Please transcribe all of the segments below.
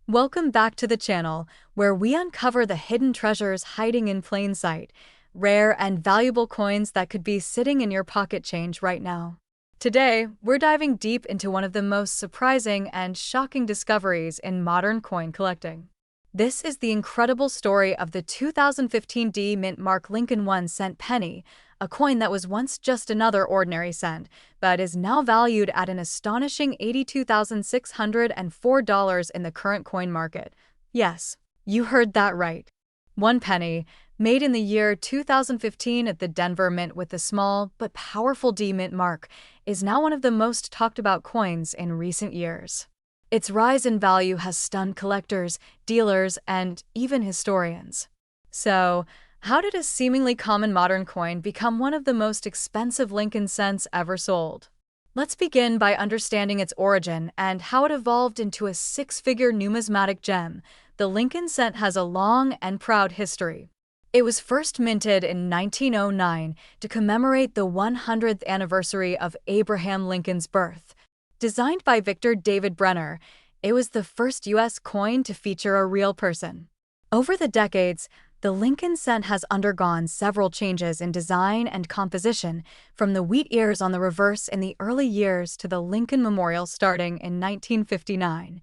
Welcome back to the channel, where we uncover the hidden treasures hiding in plain sight, rare and valuable coins that could be sitting in your pocket change right now. Today, we're diving deep into one of the most surprising and shocking discoveries in modern coin collecting. This is the incredible story of the 2015 D Mint Mark Lincoln 1-cent penny, a coin that was once just another ordinary cent, but is now valued at an astonishing $82,604 in the current coin market. Yes, you heard that right. One penny, made in the year 2015 at the Denver Mint with the small but powerful D Mint mark, is now one of the most talked about coins in recent years. Its rise in value has stunned collectors, dealers, and even historians. So, how did a seemingly common modern coin become one of the most expensive Lincoln cents ever sold? Let's begin by understanding its origin and how it evolved into a six-figure numismatic gem. The Lincoln cent has a long and proud history. It was first minted in 1909 to commemorate the 100th anniversary of Abraham Lincoln's birth. Designed by Victor David Brenner, it was the first U.S. coin to feature a real person. Over the decades, the Lincoln cent has undergone several changes in design and composition, from the wheat ears on the reverse in the early years to the Lincoln Memorial starting in 1959,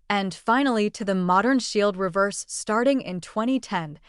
and finally to the modern shield reverse starting in 2010.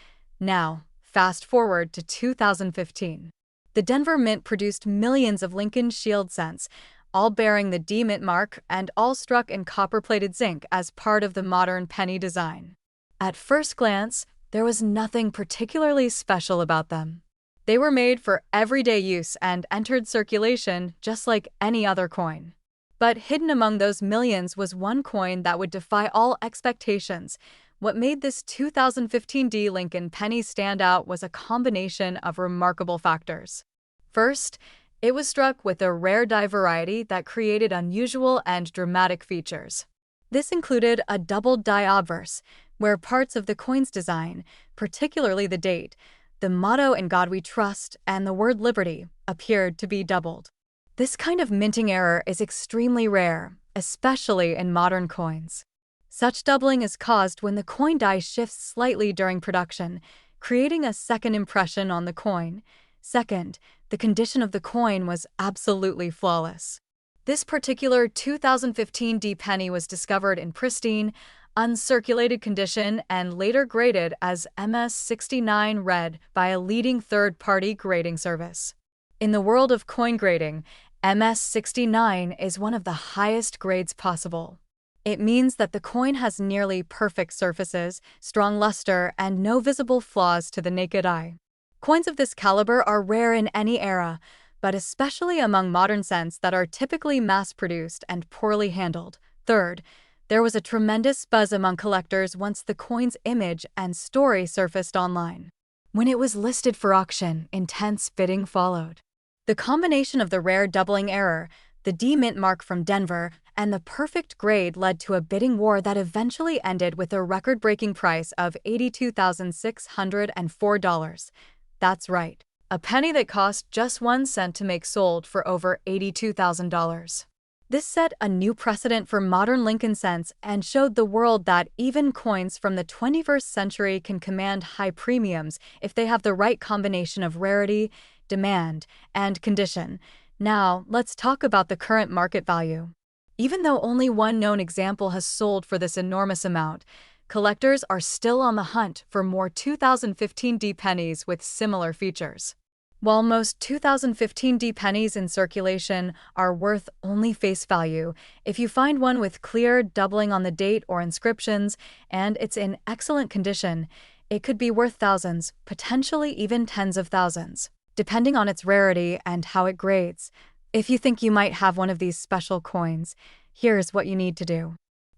Now, fast forward to 2015. The Denver Mint produced millions of Lincoln shield cents, all bearing the D Mint mark and all struck in copper-plated zinc as part of the modern penny design. At first glance, there was nothing particularly special about them. They were made for everyday use and entered circulation just like any other coin. But hidden among those millions was one coin that would defy all expectations. What made this 2015 D Lincoln penny stand out was a combination of remarkable factors. First, it was struck with a rare die variety that created unusual and dramatic features. This included a doubled die obverse, where parts of the coin's design, particularly the date, the motto "In God We Trust," and the word "Liberty," appeared to be doubled. This kind of minting error is extremely rare, especially in modern coins. Such doubling is caused when the coin die shifts slightly during production, creating a second impression on the coin. Second, the condition of the coin was absolutely flawless. This particular 2015 D penny was discovered in pristine, uncirculated condition and later graded as MS69 red by a leading third-party grading service. In the world of coin grading, MS69 is one of the highest grades possible. It means that the coin has nearly perfect surfaces, strong luster, and no visible flaws to the naked eye. Coins of this caliber are rare in any era, but especially among modern cents that are typically mass-produced and poorly handled. Third, there was a tremendous buzz among collectors once the coin's image and story surfaced online. When it was listed for auction, intense bidding followed. The combination of the rare doubling error, the D Mint mark from Denver, and the perfect grade led to a bidding war that eventually ended with a record-breaking price of $82,604. That's right, a penny that cost just 1 cent to make sold for over $82,000. This set a new precedent for modern Lincoln cents and showed the world that even coins from the 21st century can command high premiums if they have the right combination of rarity, demand, and condition. Now, let's talk about the current market value. Even though only one known example has sold for this enormous amount, collectors are still on the hunt for more 2015 D pennies with similar features. While most 2015 D pennies in circulation are worth only face value, if you find one with clear doubling on the date or inscriptions and it's in excellent condition, it could be worth thousands, potentially even tens of thousands, depending on its rarity and how it grades. If you think you might have one of these special coins, here's what you need to do.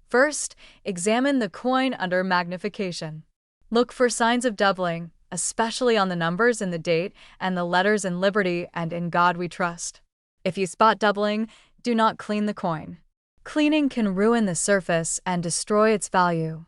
First, examine the coin under magnification. Look for signs of doubling, especially on the numbers in the date and the letters in Liberty and In God We Trust. If you spot doubling, do not clean the coin. Cleaning can ruin the surface and destroy its value.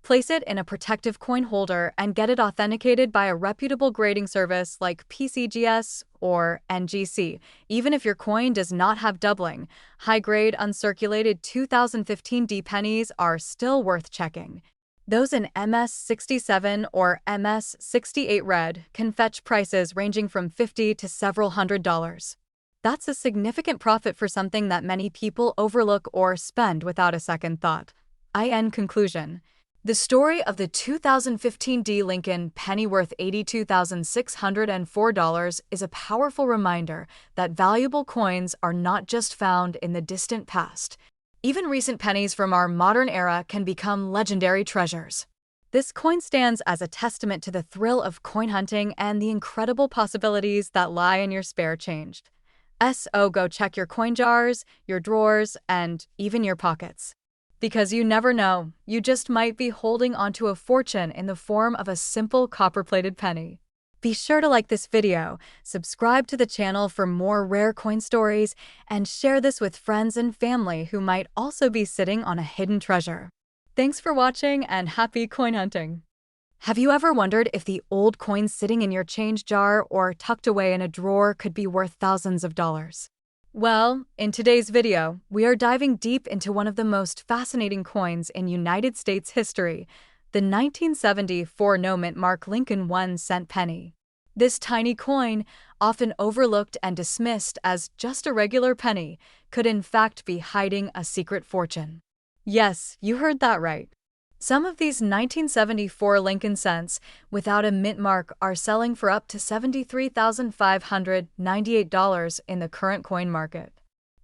Place it in a protective coin holder and get it authenticated by a reputable grading service like PCGS or NGC. Even if your coin does not have doubling, high-grade uncirculated 2015 D pennies are still worth checking. Those in MS67 or MS68 red can fetch prices ranging from $50 to several $100s. That's a significant profit for something that many people overlook or spend without a second thought. In conclusion, the story of the 2015 D Lincoln penny worth $82,604 is a powerful reminder that valuable coins are not just found in the distant past. Even recent pennies from our modern era can become legendary treasures. This coin stands as a testament to the thrill of coin hunting and the incredible possibilities that lie in your spare change. So go check your coin jars, your drawers, and even your pockets. Because you never know, you just might be holding onto a fortune in the form of a simple copper-plated penny. Be sure to like this video, subscribe to the channel for more rare coin stories, and share this with friends and family who might also be sitting on a hidden treasure. Thanks for watching and happy coin hunting! Have you ever wondered if the old coins sitting in your change jar or tucked away in a drawer could be worth thousands of dollars? Well, in today's video, we are diving deep into one of the most fascinating coins in United States history, the 1974 no-mint mark Lincoln 1-cent penny. This tiny coin, often overlooked and dismissed as just a regular penny, could in fact be hiding a secret fortune. Yes, you heard that right. Some of these 1974 Lincoln cents without a mint mark are selling for up to $73,598 in the current coin market.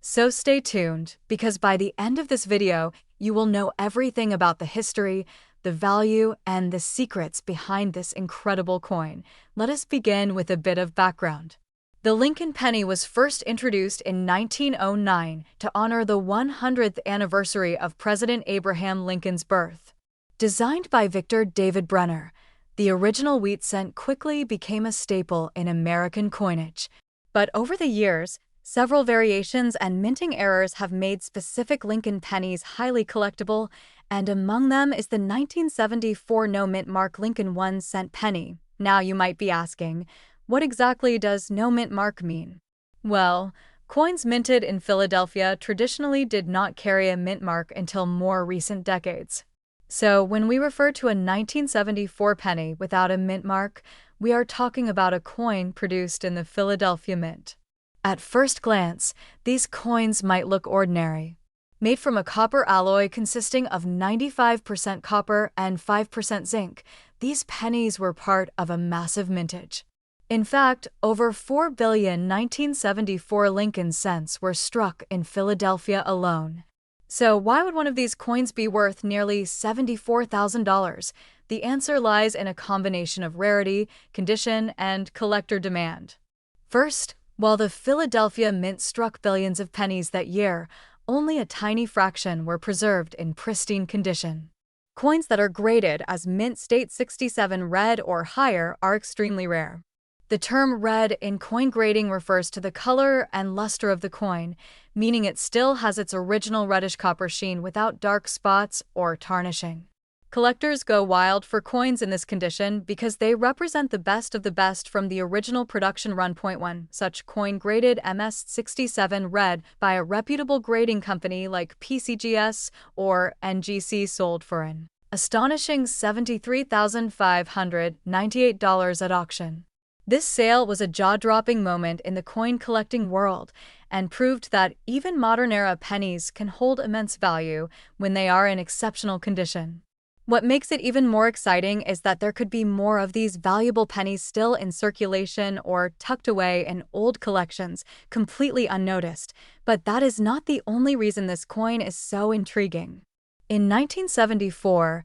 So stay tuned, because by the end of this video, you will know everything about the history, the value, and the secrets behind this incredible coin. Let us begin with a bit of background. The Lincoln penny was first introduced in 1909 to honor the 100th anniversary of President Abraham Lincoln's birth. Designed by Victor David Brenner, the original wheat cent quickly became a staple in American coinage. But over the years, several variations and minting errors have made specific Lincoln pennies highly collectible, and among them is the 1974 no-mint mark Lincoln 1-cent penny. Now you might be asking, what exactly does no-mint mark mean? Well, coins minted in Philadelphia traditionally did not carry a mint mark until more recent decades. So, when we refer to a 1974 penny without a mint mark, we are talking about a coin produced in the Philadelphia Mint. At first glance, these coins might look ordinary. Made from a copper alloy consisting of 95% copper and 5% zinc, these pennies were part of a massive mintage. In fact, over 4 billion 1974 Lincoln cents were struck in Philadelphia alone. So why would one of these coins be worth nearly $74,000? The answer lies in a combination of rarity, condition, and collector demand. First, while the Philadelphia Mint struck billions of pennies that year, only a tiny fraction were preserved in pristine condition. Coins that are graded as Mint State 67 red or higher are extremely rare. The term red in coin grading refers to the color and luster of the coin, meaning it still has its original reddish copper sheen without dark spots or tarnishing. Collectors go wild for coins in this condition because they represent the best of the best from the original production run. One such coin graded MS67 red by a reputable grading company like PCGS or NGC sold for an astonishing $73,598 at auction. This sale was a jaw-dropping moment in the coin collecting world and proved that even modern-era pennies can hold immense value when they are in exceptional condition. What makes it even more exciting is that there could be more of these valuable pennies still in circulation or tucked away in old collections, completely unnoticed. But that is not the only reason this coin is so intriguing. In 1974,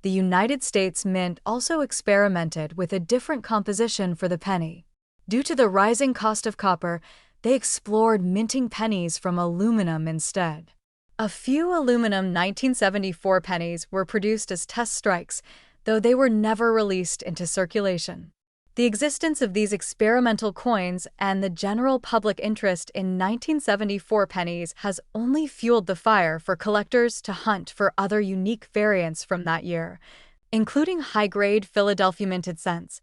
the United States Mint also experimented with a different composition for the penny. Due to the rising cost of copper, they explored minting pennies from aluminum instead. A few aluminum 1974 pennies were produced as test strikes, though they were never released into circulation. The existence of these experimental coins and the general public interest in 1974 pennies has only fueled the fire for collectors to hunt for other unique variants from that year, including high-grade Philadelphia minted cents.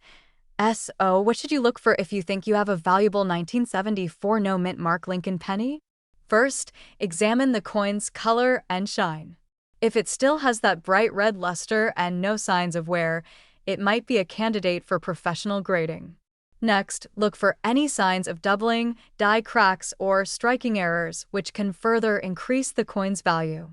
So, what should you look for if you think you have a valuable 1974 no mint mark Lincoln penny? First, examine the coin's color and shine. If it still has that bright red luster and no signs of wear, it might be a candidate for professional grading. Next, look for any signs of doubling, die cracks, or striking errors, which can further increase the coin's value.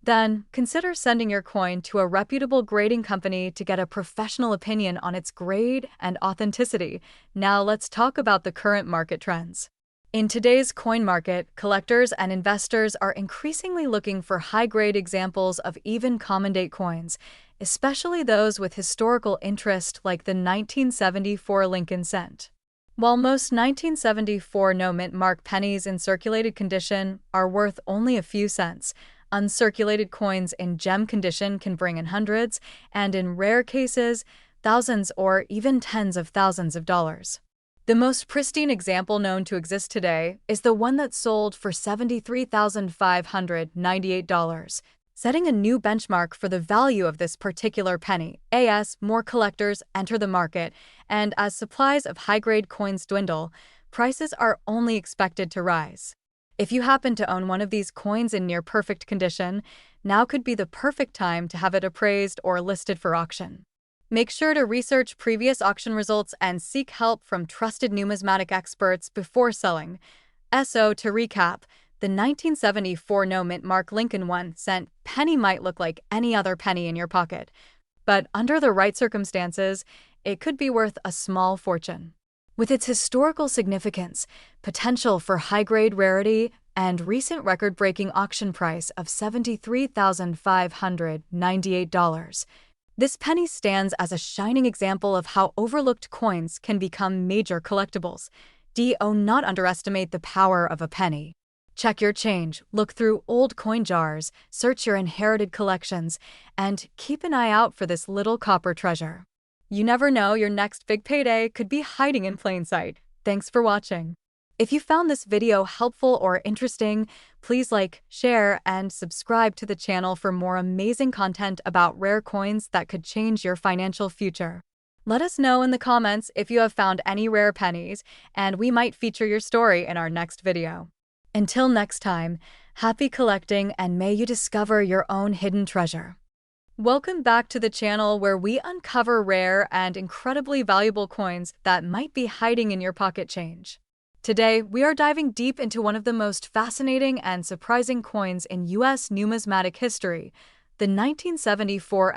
Then, consider sending your coin to a reputable grading company to get a professional opinion on its grade and authenticity. Now let's talk about the current market trends. In today's coin market, collectors and investors are increasingly looking for high-grade examples of even common-date coins, especially those with historical interest like the 1974 Lincoln cent. While most 1974 no-mint mark pennies in circulated condition are worth only a few cents, uncirculated coins in gem condition can bring in hundreds, and in rare cases, thousands or even tens of thousands of dollars. The most pristine example known to exist today is the one that sold for $73,598, setting a new benchmark for the value of this particular penny. As more collectors enter the market, and as supplies of high-grade coins dwindle, prices are only expected to rise. If you happen to own one of these coins in near-perfect condition, now could be the perfect time to have it appraised or listed for auction. Make sure to research previous auction results and seek help from trusted numismatic experts before selling. To recap, the 1974 no-mint mark Lincoln 1-cent penny might look like any other penny in your pocket, but under the right circumstances, it could be worth a small fortune. With its historical significance, potential for high-grade rarity, and recent record-breaking auction price of $73,598, this penny stands as a shining example of how overlooked coins can become major collectibles. Do not underestimate the power of a penny. Check your change, look through old coin jars, search your inherited collections, and keep an eye out for this little copper treasure. You never know, your next big payday could be hiding in plain sight. Thanks for watching. If you found this video helpful or interesting, please like, share, and subscribe to the channel for more amazing content about rare coins that could change your financial future. Let us know in the comments if you have found any rare pennies, and we might feature your story in our next video. Until next time, happy collecting and may you discover your own hidden treasure. Welcome back to the channel where we uncover rare and incredibly valuable coins that might be hiding in your pocket change. Today, we are diving deep into one of the most fascinating and surprising coins in U.S. numismatic history, the 1974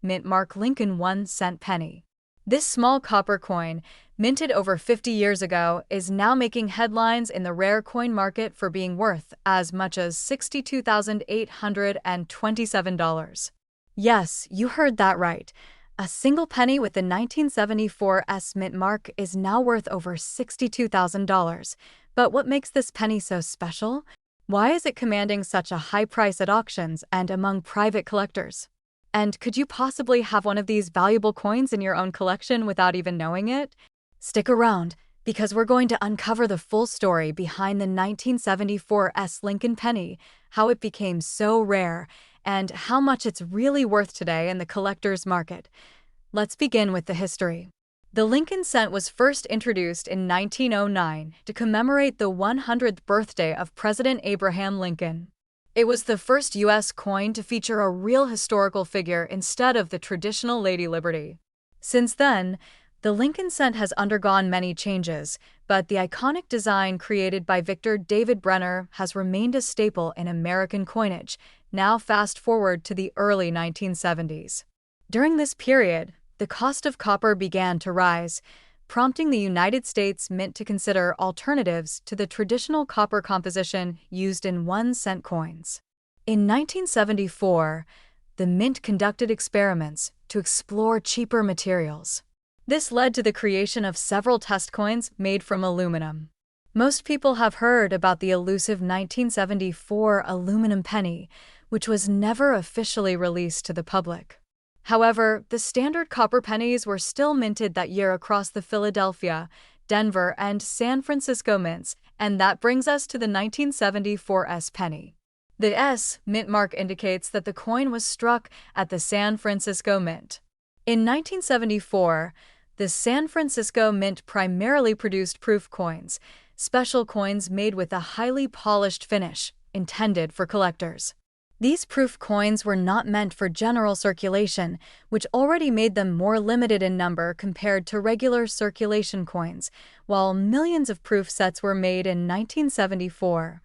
mint mark Lincoln 1-cent penny. This small copper coin, minted over 50 years ago, is now making headlines in the rare coin market for being worth as much as $62,827. Yes, you heard that right. A single penny with the 1974 mint mark is now worth over $62,000. But what makes this penny so special? Why is it commanding such a high price at auctions and among private collectors? And could you possibly have one of these valuable coins in your own collection without even knowing it? Stick around, because we're going to uncover the full story behind the 1974 Lincoln penny, how it became so rare, and how much it's really worth today in the collector's market. Let's begin with the history. The Lincoln cent was first introduced in 1909 to commemorate the 100th birthday of President Abraham Lincoln. It was the first U.S. coin to feature a real historical figure instead of the traditional Lady Liberty. Since then, the Lincoln cent has undergone many changes, but the iconic design created by Victor David Brenner has remained a staple in American coinage. Now fast forward to the early 1970s. During this period, the cost of copper began to rise, prompting the United States Mint to consider alternatives to the traditional copper composition used in 1-cent coins. In 1974, the Mint conducted experiments to explore cheaper materials. This led to the creation of several test coins made from aluminum. Most people have heard about the elusive 1974 aluminum penny, which was never officially released to the public. However, the standard copper pennies were still minted that year across the Philadelphia, Denver, and San Francisco mints, and that brings us to the 1974 S penny. The S mint mark indicates that the coin was struck at the San Francisco Mint. In 1974, the San Francisco Mint primarily produced proof coins, special coins made with a highly polished finish, intended for collectors. These proof coins were not meant for general circulation, which already made them more limited in number compared to regular circulation coins, while millions of proof sets were made in 1974.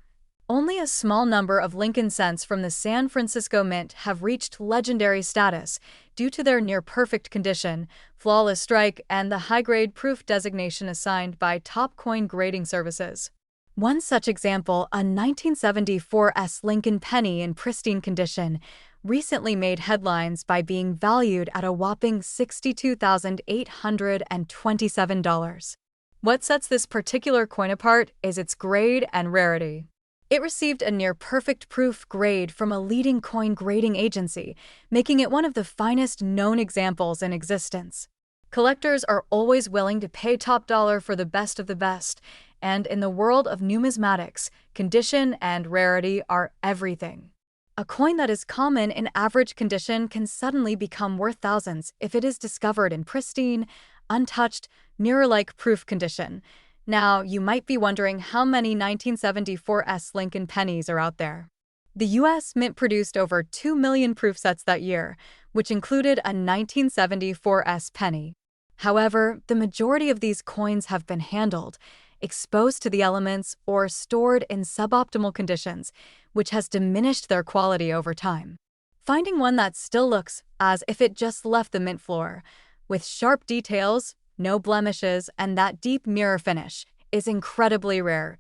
Only a small number of Lincoln cents from the San Francisco Mint have reached legendary status due to their near-perfect condition, flawless strike, and the high-grade proof designation assigned by top coin grading services. One such example, a 1974 S Lincoln penny in pristine condition, recently made headlines by being valued at a whopping $62,827. What sets this particular coin apart is its grade and rarity. It received a near-perfect proof grade from a leading coin grading agency, making it one of the finest known examples in existence. Collectors are always willing to pay top dollar for the best of the best, and in the world of numismatics, condition and rarity are everything. A coin that is common in average condition can suddenly become worth thousands if it is discovered in pristine, untouched, mirror-like proof condition. Now, you might be wondering how many 1974 S Lincoln pennies are out there. The U.S. Mint produced over 2 million proof sets that year, which included a 1974 S penny. However, the majority of these coins have been handled, exposed to the elements, or stored in suboptimal conditions, which has diminished their quality over time. Finding one that still looks as if it just left the mint floor, with sharp details, no blemishes, and that deep mirror finish, is incredibly rare.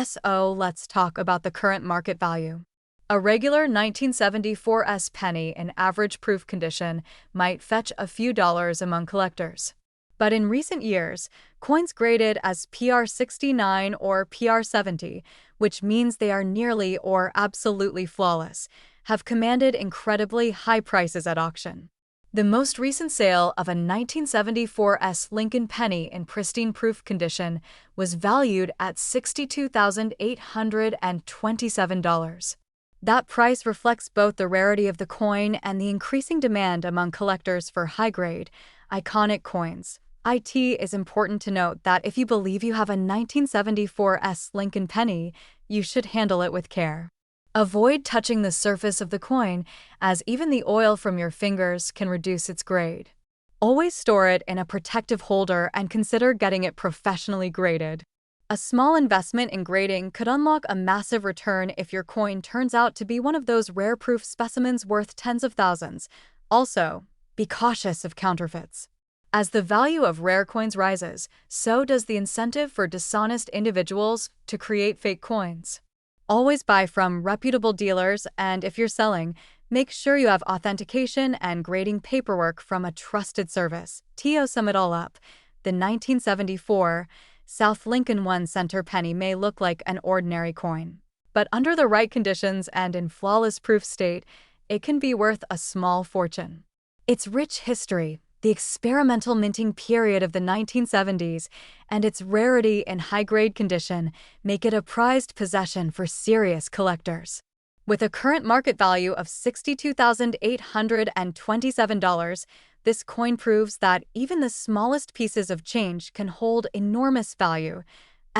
So let's talk about the current market value. A regular 1974 S penny in average proof condition might fetch a few dollars among collectors. But in recent years, coins graded as PR69 or PR70, which means they are nearly or absolutely flawless, have commanded incredibly high prices at auction. The most recent sale of a 1974 S Lincoln penny in pristine proof condition was valued at $62,827. That price reflects both the rarity of the coin and the increasing demand among collectors for high-grade, iconic coins. It is important to note that if you believe you have a 1974 S Lincoln penny, you should handle it with care. Avoid touching the surface of the coin, as even the oil from your fingers can reduce its grade. Always store it in a protective holder and consider getting it professionally graded. A small investment in grading could unlock a massive return if your coin turns out to be one of those rare proof specimens worth tens of thousands. Also, be cautious of counterfeits. As the value of rare coins rises, so does the incentive for dishonest individuals to create fake coins. Always buy from reputable dealers, and if you're selling, make sure you have authentication and grading paperwork from a trusted service. To sum it all up, the 1974 South Lincoln 1 center penny may look like an ordinary coin, but under the right conditions and in flawless proof state, it can be worth a small fortune. Its rich history, the experimental minting period of the 1970s, and its rarity in high-grade condition make it a prized possession for serious collectors. With a current market value of $62,827, this coin proves that even the smallest pieces of change can hold enormous value.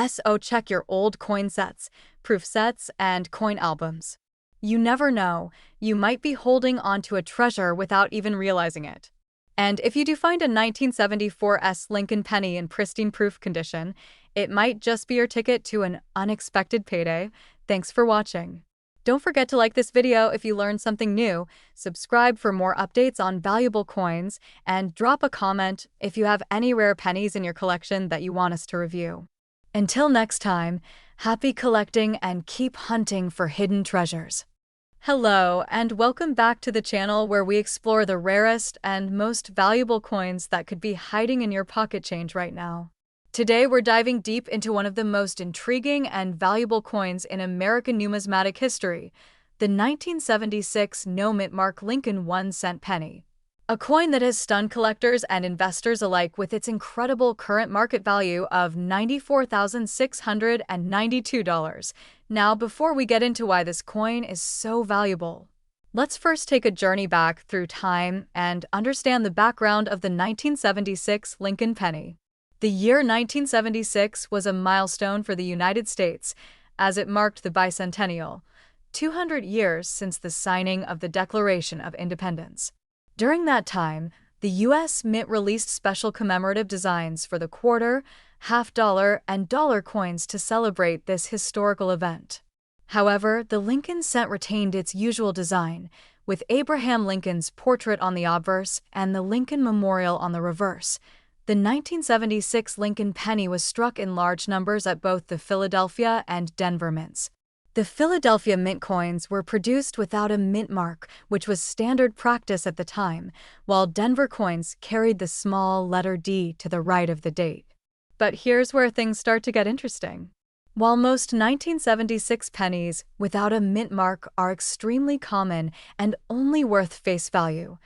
So check your old coin sets, proof sets, and coin albums. You never know, you might be holding onto a treasure without even realizing it. And if you do find a 1974 S Lincoln penny in pristine proof condition, it might just be your ticket to an unexpected payday. Thanks for watching. Don't forget to like this video if you learned something new, subscribe for more updates on valuable coins, and drop a comment if you have any rare pennies in your collection that you want us to review. Until next time, happy collecting and keep hunting for hidden treasures. Hello, and welcome back to the channel where we explore the rarest and most valuable coins that could be hiding in your pocket change right now. Today, we're diving deep into one of the most intriguing and valuable coins in American numismatic history, the 1976 no-mint mark Lincoln 1 cent penny. A coin that has stunned collectors and investors alike with its incredible current market value of $94,692. Now, before we get into why this coin is so valuable, let's first take a journey back through time and understand the background of the 1976 Lincoln penny. The year 1976 was a milestone for the United States as it marked the bicentennial, 200 years since the signing of the Declaration of Independence. During that time, the U.S. Mint released special commemorative designs for the quarter, half-dollar, and dollar coins to celebrate this historical event. However, the Lincoln cent retained its usual design, with Abraham Lincoln's portrait on the obverse and the Lincoln Memorial on the reverse. The 1976 Lincoln penny was struck in large numbers at both the Philadelphia and Denver mints. The Philadelphia mint coins were produced without a mint mark, which was standard practice at the time, while Denver coins carried the small letter D to the right of the date. But here's where things start to get interesting. While most 1976 pennies without a mint mark are extremely common and only worth face value,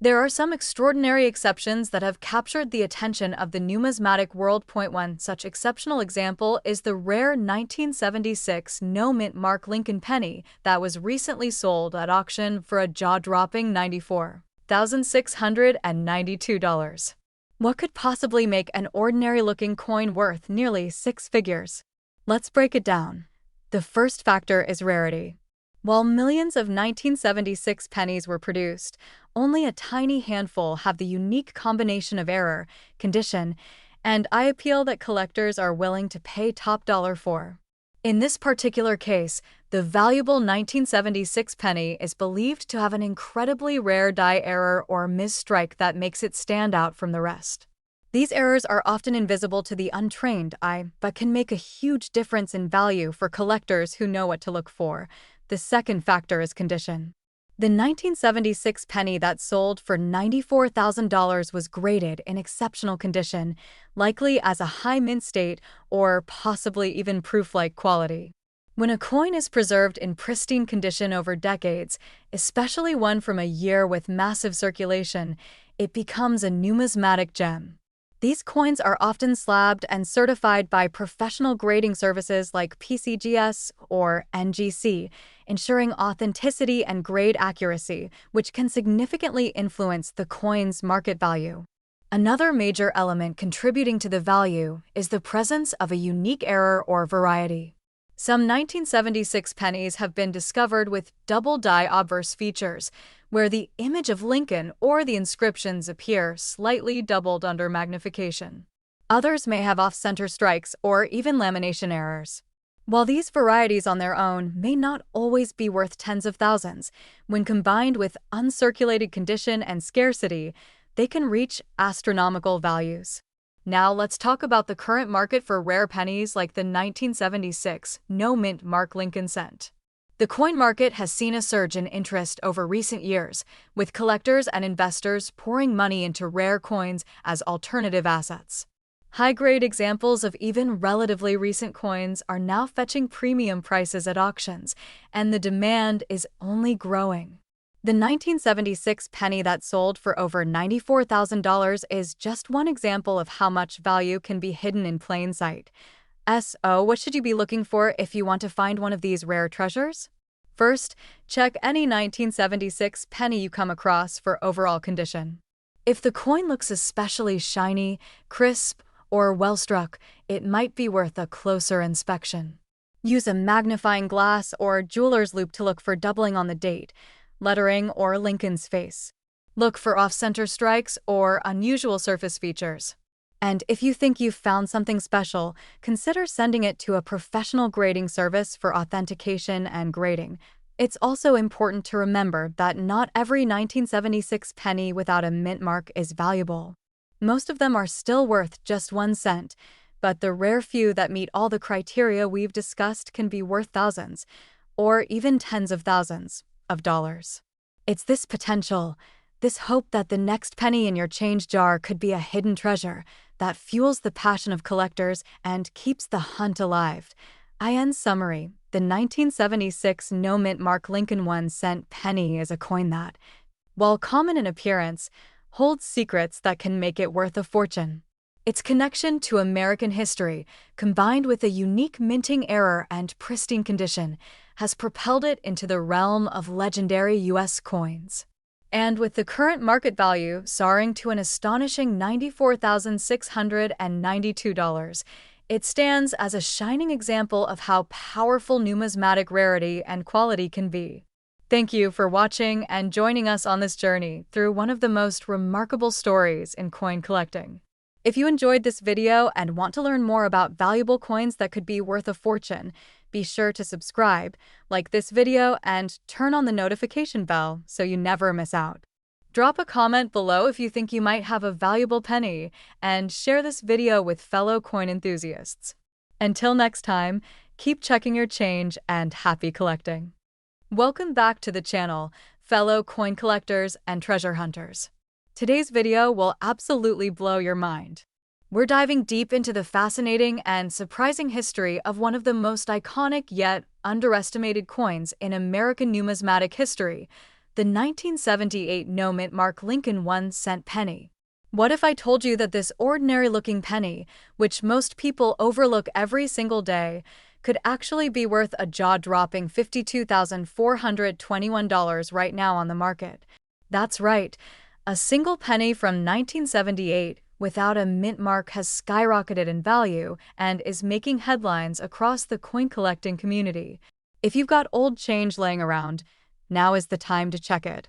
there are some extraordinary exceptions that have captured the attention of the numismatic world. One such exceptional example is the rare 1976 no-mint mark Lincoln penny that was recently sold at auction for a jaw-dropping $94,692. What could possibly make an ordinary-looking coin worth nearly six figures? Let's break it down. The first factor is rarity. While millions of 1976 pennies were produced, only a tiny handful have the unique combination of error, condition, and eye appeal that collectors are willing to pay top dollar for. In this particular case, the valuable 1976 penny is believed to have an incredibly rare die error or misstrike that makes it stand out from the rest. These errors are often invisible to the untrained eye, but can make a huge difference in value for collectors who know what to look for. The second factor is condition. The 1976 penny that sold for $94,000 was graded in exceptional condition, likely as a high mint state or possibly even proof-like quality. When a coin is preserved in pristine condition over decades, especially one from a year with massive circulation, it becomes a numismatic gem. These coins are often slabbed and certified by professional grading services like PCGS or NGC, ensuring authenticity and grade accuracy, which can significantly influence the coin's market value. Another major element contributing to the value is the presence of a unique error or variety. Some 1976 pennies have been discovered with double die obverse features, where the image of Lincoln or the inscriptions appear slightly doubled under magnification. Others may have off-center strikes or even lamination errors. While these varieties on their own may not always be worth tens of thousands, when combined with uncirculated condition and scarcity, they can reach astronomical values. Now let's talk about the current market for rare pennies like the 1976 no-mint mark Lincoln cent. The coin market has seen a surge in interest over recent years, with collectors and investors pouring money into rare coins as alternative assets. High-grade examples of even relatively recent coins are now fetching premium prices at auctions, and the demand is only growing. The 1976 penny that sold for over $94,000 is just one example of how much value can be hidden in plain sight. So, what should you be looking for if you want to find one of these rare treasures? First, check any 1976 penny you come across for overall condition. If the coin looks especially shiny, crisp, or well-struck, it might be worth a closer inspection. Use a magnifying glass or jeweler's loupe to look for doubling on the date, lettering, or Lincoln's face. Look for off-center strikes or unusual surface features. And if you think you've found something special, consider sending it to a professional grading service for authentication and grading. It's also important to remember that not every 1976 penny without a mint mark is valuable. Most of them are still worth just 1 cent, but the rare few that meet all the criteria we've discussed can be worth thousands, or even tens of thousands of dollars. It's this potential, this hope that the next penny in your change jar could be a hidden treasure, that fuels the passion of collectors and keeps the hunt alive. In summary, the 1976 no-mint mark Lincoln 1 cent penny is a coin that, while common in appearance, holds secrets that can make it worth a fortune. Its connection to American history, combined with a unique minting error and pristine condition, has propelled it into the realm of legendary U.S. coins. And with the current market value soaring to an astonishing $94,692, it stands as a shining example of how powerful numismatic rarity and quality can be. Thank you for watching and joining us on this journey through one of the most remarkable stories in coin collecting. If you enjoyed this video and want to learn more about valuable coins that could be worth a fortune, be sure to subscribe, like this video, and turn on the notification bell so you never miss out. Drop a comment below if you think you might have a valuable penny, and share this video with fellow coin enthusiasts. Until next time, keep checking your change and happy collecting. Welcome back to the channel, fellow coin collectors and treasure hunters. Today's video will absolutely blow your mind. We're diving deep into the fascinating and surprising history of one of the most iconic yet underestimated coins in American numismatic history, the 1978 no-mint mark Lincoln 1-cent penny. What if I told you that this ordinary-looking penny, which most people overlook every single day, could actually be worth a jaw-dropping $52,421 right now on the market? That's right. A single penny from 1978 without a mint mark has skyrocketed in value and is making headlines across the coin collecting community. If you've got old change laying around, now is the time to check it.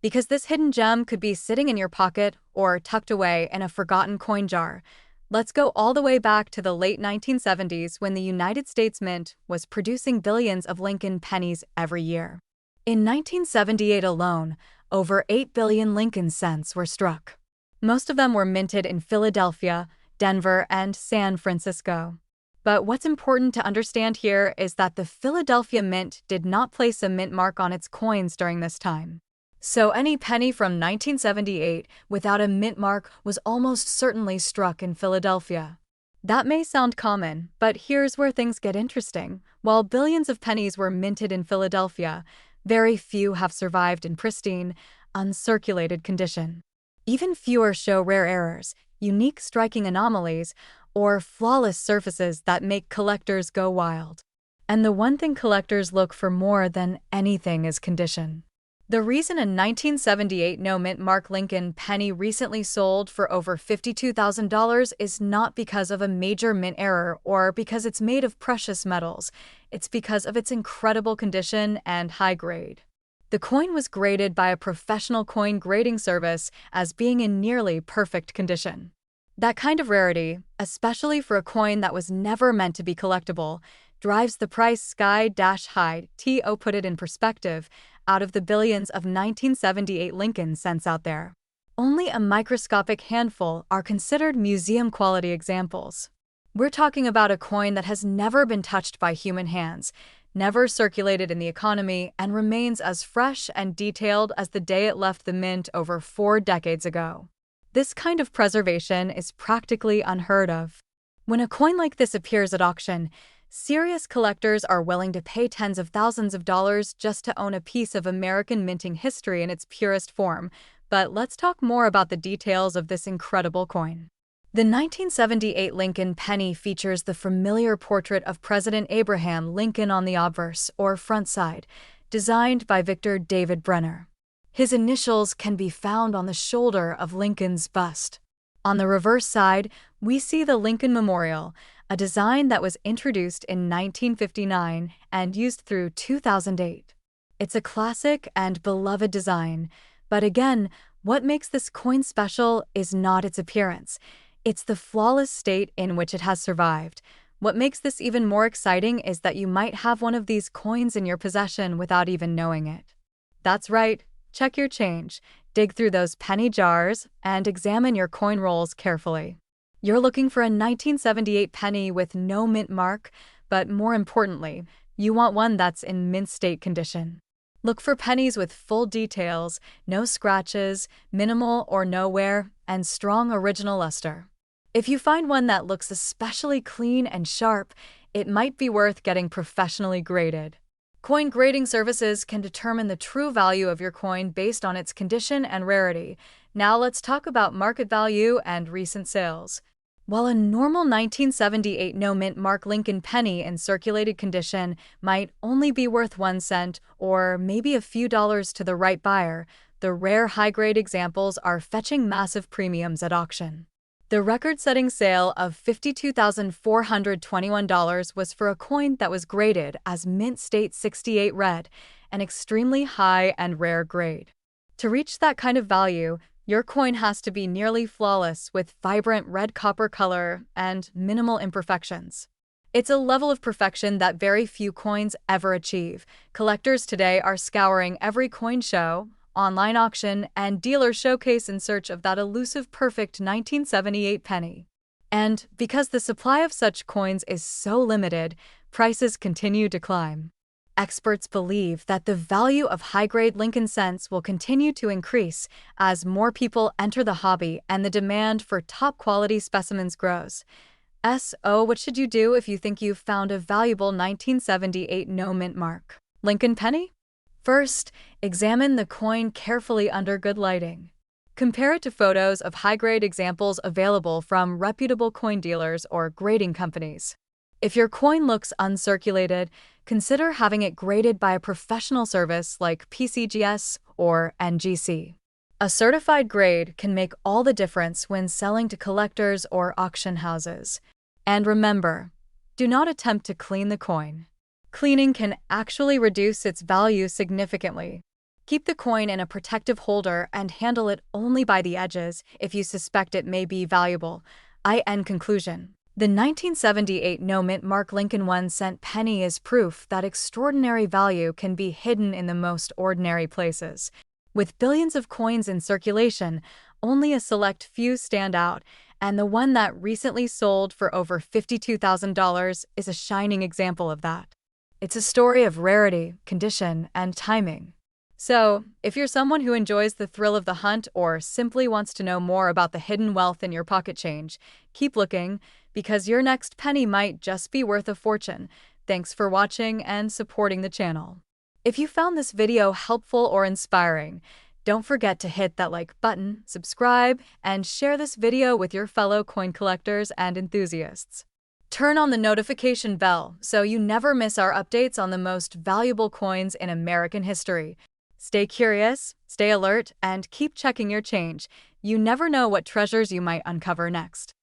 Because this hidden gem could be sitting in your pocket or tucked away in a forgotten coin jar. Let's go all the way back to the late 1970s when the United States Mint was producing billions of Lincoln pennies every year. In 1978 alone, over 8 billion Lincoln cents were struck. Most of them were minted in Philadelphia, Denver, and San Francisco. But what's important to understand here is that the Philadelphia Mint did not place a mint mark on its coins during this time. So any penny from 1978 without a mint mark was almost certainly struck in Philadelphia. That may sound common, but here's where things get interesting. While billions of pennies were minted in Philadelphia, very few have survived in pristine, uncirculated condition. Even fewer show rare errors, unique striking anomalies, or flawless surfaces that make collectors go wild. And the one thing collectors look for more than anything is condition. The reason a 1978 no-mint mark Lincoln penny recently sold for over $52,000 is not because of a major mint error or because it's made of precious metals. It's because of its incredible condition and high grade. The coin was graded by a professional coin grading service as being in nearly perfect condition. That kind of rarity, especially for a coin that was never meant to be collectible, drives the price sky-high. To put it in perspective, out of the billions of 1978 Lincoln cents out there, only a microscopic handful are considered museum-quality examples. We're talking about a coin that has never been touched by human hands, never circulated in the economy, and remains as fresh and detailed as the day it left the mint over 4 decades ago. This kind of preservation is practically unheard of. When a coin like this appears at auction, serious collectors are willing to pay tens of thousands of dollars just to own a piece of American minting history in its purest form. But let's talk more about the details of this incredible coin. The 1978 Lincoln penny features the familiar portrait of President Abraham Lincoln on the obverse, or front side, designed by Victor David Brenner. His initials can be found on the shoulder of Lincoln's bust. On the reverse side, we see the Lincoln Memorial, a design that was introduced in 1959 and used through 2008. It's a classic and beloved design, but again, what makes this coin special is not its appearance. It's the flawless state in which it has survived. What makes this even more exciting is that you might have one of these coins in your possession without even knowing it. That's right, check your change, dig through those penny jars, and examine your coin rolls carefully. You're looking for a 1978 penny with no mint mark, but more importantly, you want one that's in mint state condition. Look for pennies with full details, no scratches, minimal or no wear, and strong original luster. If you find one that looks especially clean and sharp, it might be worth getting professionally graded. Coin grading services can determine the true value of your coin based on its condition and rarity. Now let's talk about market value and recent sales. While a normal 1978 no-mint Mark Lincoln penny in circulated condition might only be worth 1 cent or maybe a few dollars to the right buyer, the rare high-grade examples are fetching massive premiums at auction. The record-setting sale of $52,421 was for a coin that was graded as Mint State 68 red, an extremely high and rare grade. To reach that kind of value, your coin has to be nearly flawless with vibrant red copper color and minimal imperfections. It's a level of perfection that very few coins ever achieve. Collectors today are scouring every coin show, online auction, and dealer showcase in search of that elusive perfect 1978 penny. And because the supply of such coins is so limited, prices continue to climb. Experts believe that the value of high-grade Lincoln cents will continue to increase as more people enter the hobby and the demand for top-quality specimens grows. So, what should you do if you think you've found a valuable 1978 no-mint mark Lincoln penny? First, examine the coin carefully under good lighting. Compare it to photos of high-grade examples available from reputable coin dealers or grading companies. If your coin looks uncirculated, consider having it graded by a professional service like PCGS or NGC. A certified grade can make all the difference when selling to collectors or auction houses. And remember, do not attempt to clean the coin. Cleaning can actually reduce its value significantly. Keep the coin in a protective holder and handle it only by the edges if you suspect it may be valuable. In conclusion, the 1978 no-mint Mark Lincoln 1 cent penny is proof that extraordinary value can be hidden in the most ordinary places. With billions of coins in circulation, only a select few stand out, and the one that recently sold for over $52,000 is a shining example of that. It's a story of rarity, condition, and timing. So, if you're someone who enjoys the thrill of the hunt or simply wants to know more about the hidden wealth in your pocket change, keep looking, because your next penny might just be worth a fortune. Thanks for watching and supporting the channel. If you found this video helpful or inspiring, don't forget to hit that like button, subscribe, and share this video with your fellow coin collectors and enthusiasts. Turn on the notification bell so you never miss our updates on the most valuable coins in American history. Stay curious, stay alert, and keep checking your change. You never know what treasures you might uncover next.